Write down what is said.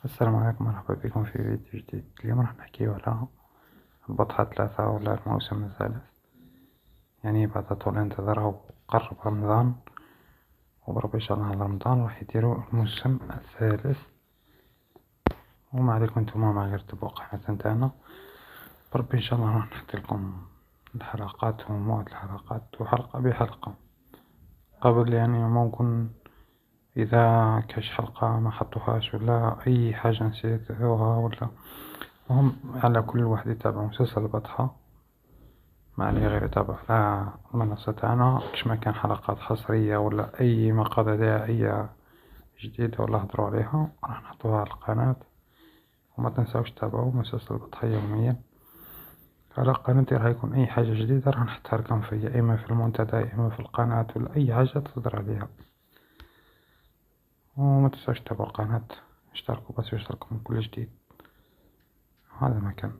السلام عليكم، مرحبا بكم في فيديو جديد. اليوم راح نحكي على البطحة 3 ولا الموسم الثالث. يعني بعد طول انتظار وقرب رمضان، وقرب إن شاء الله على رمضان راح يديروا الموسم الثالث. وما عليكم نتوما ما غير تبعوا قناة نتاعنا. بربي إن شاء الله راح نحكي لكم الحلقات وموعد الحلقات وحلقة بحلقة. قبل يعني ممكن إذا كاش حلقة ما حطوهاش ولا أي حاجة نسيتوها ولا هم، على كل واحد يتابع مسلسل البطحة ما عليه غير يتابع على المنصة تاعنا. كش ما كان حلقات حصرية ولا أي مقاطع دعائية جديدة ولا هضروا عليها راح نحطوها على القناة. وما تنساوش تتابعوا مسلسل البطحة يوميا على قناتي. راح يكون أي حاجة جديدة راح نحطها لكم فيا، إما في المنتدى إما في القناة ولا أي حاجة تقدر عليها. وما تنساوش تتابعوا القناة، اشتركوا بس يوصلكم كل جديد. هذا ما كان.